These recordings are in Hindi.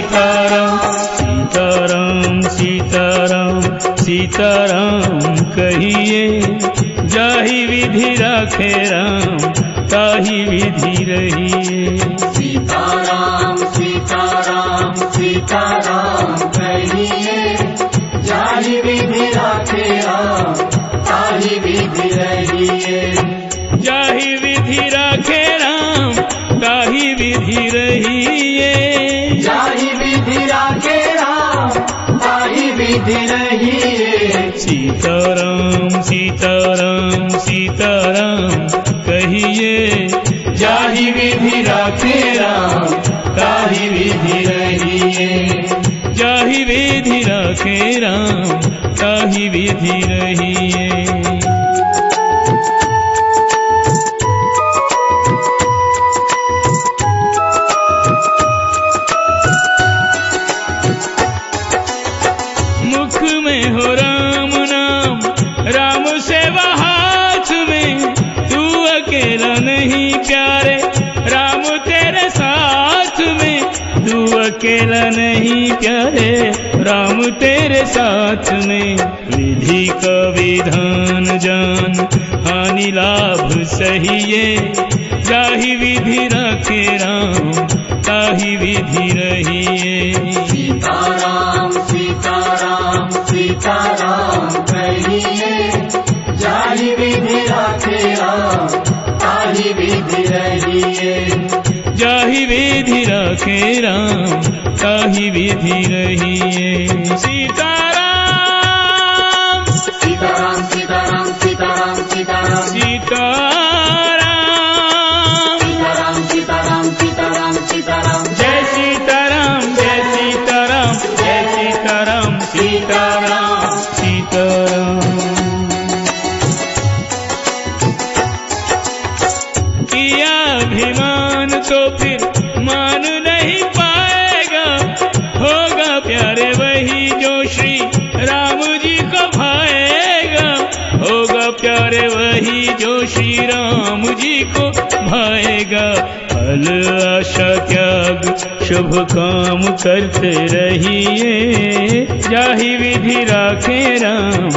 सीताराम सीताराम सीताराम कहिए, जाहि विधि राखे राम ताहि विधि रहिए। सीताराम सीताराम सीताराम कहिए, जाहि विधि राखे राम ताहि विधि रहिए। जाहि विधि राखे राम ताहि विधि रहिए। जाहि विधि राखे राम ताहि विधि रहिए। सीताराम सीताराम सीताराम कहिए, जाहि विधि राखे राम ताहि विधि रहिए। जाहि विधि राखे राम ताहि विधि रहिए। मुख में हो राम नाम, राम सेवा हाथ में, तू अकेला नहीं प्यारे, राम तेरे साथ में। तू अकेला नहीं प्यारे, राम तेरे साथ में। विधि का विधान जान, हानि लाभ सहिए, जाहि विधि राखे राम ताहि विधि रहिए। सीताराम सीताराम सीताराम कहिए, जाहि विधि राखे राम ताहि विधि रहिए। जाहि विधि राखे राम ताहि विधि रहिए। सीताराम सीताराम सीताराम सीताराम सीताराम सीताराम सीताराम सीताराम सीताराम सीताराम। जय सीताराम जय सीताराम जय सीताराम सीताराम सीताराम। किया अभिमान तो फिर मान नहीं पाएगा, होगा प्यारे वही जो श्री राम जी को भाएगा। होगा प्यारे वही जो श्री राम जी को भाएगा। फल आशा त्याग शुभ काम करते रहिए, जाहि विधि राखे राम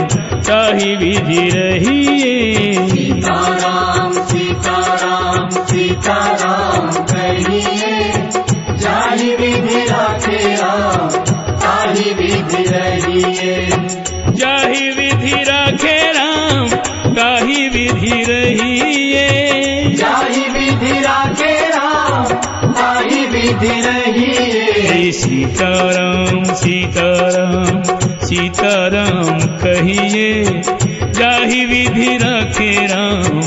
ताहि विधि रहिए। सीताराम सीताराम सीताराम कहिए, जाहि विधि राखे राम ताहि विधि रहिए। जाहि विधि राखे राम ताहि विधि रहिए। जाहि विधि राखे राम ताहि विधि रहिए। सीताराम सीताराम सीताराम कहिए, जाहि विधि राखे राम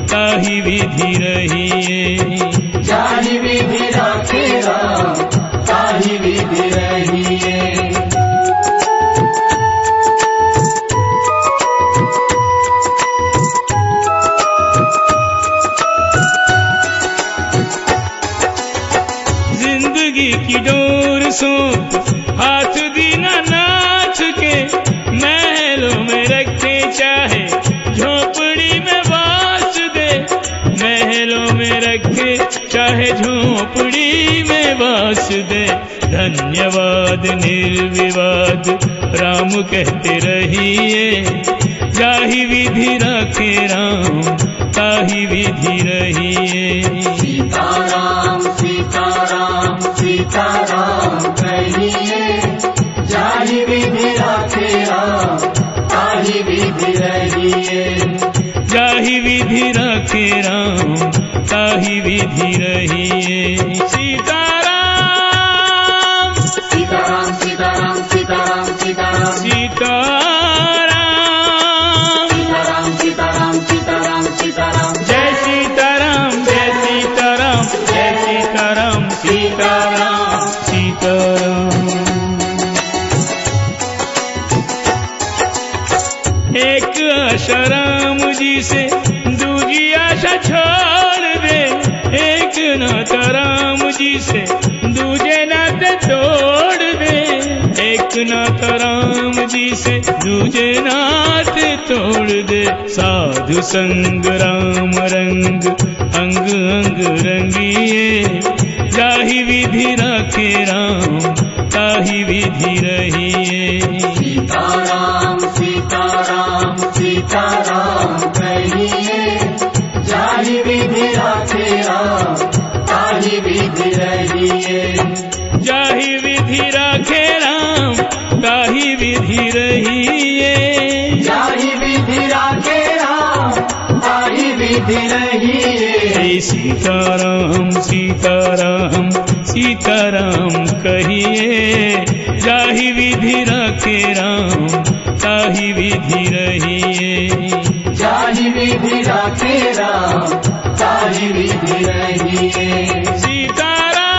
ताहि विधि रहिए। जाहि विधि राखे राम ताहि विधि रहिए। जिंदगी की डोर सौंप हाथ दीनानाथ के, महलों में रखे चाहे झोपड़ी में वास दे। महलों में रखे चाहे झोपड़ी में वास दे। धन्यवाद निर्विवाद राम कहते रहिए, जाहि विधि राखे राम ताहि विधि रहिए। सीताराम सीताराम सीताराम कहिए, जाहि विधि राखे राम ताहि विधि रहिए। जाहि विधि राखे राम ताहि विधि रहिए। सीताराम सीताराम सीताराम सीताराम सीताराम सीताराम सीताराम सीताराम सीताराम सीताराम। जय सीताराम जय सीताराम जय सीताराम सीताराम सीताराम। एक आशा राम जी से दूजी आशा छोड़ दे, एक नाता राम जी से दूजे नाते तोड़ दे। एक नाथ राम जी से दूजे नाथ तोड़ दे। साधु संग राम रंग अंग अंग रंगिए, जाहि विधि राखे राम ताहि विधि रहिए। सीताराम सीताराम सीताराम कहिए, जाहि विधि राखे राम ताहि विधि रहिए। जाहि विधि राखे राम ताहि विधि रहिए। जाहि विधि राखे राम ताहि विधि रहिए। सीताराम सीताराम सीताराम कहिए, जाहि विधि राखे राम ताहि विधि रहिए। जाहि विधि राखे राम ताहि विधि रहिए। सीताराम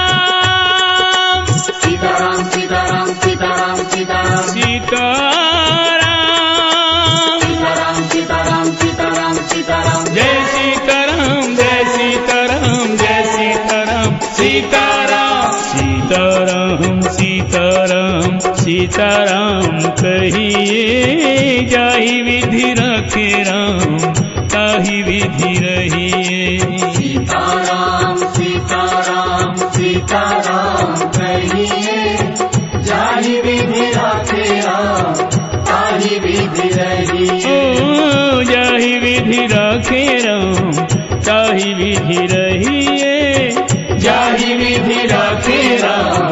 सीताराम सीताराम सीताराम सीताराम सीताराम सीताराम सीताराम सीताराम सीताराम। जय सीताराम जय सीताराम जय सीताराम। सीताराम सीताराम सीताराम सीताराम कहिए, जाहि विधि राखे राम ताहि विधि रहिए। सीताराम सीताराम सीताराम कहिए, जाहि विधि राखे राम ताहि विधि रहिए। ओ जाहि विधि राखे राम ताहि विधि रहिए। जाहि विधि राखे राम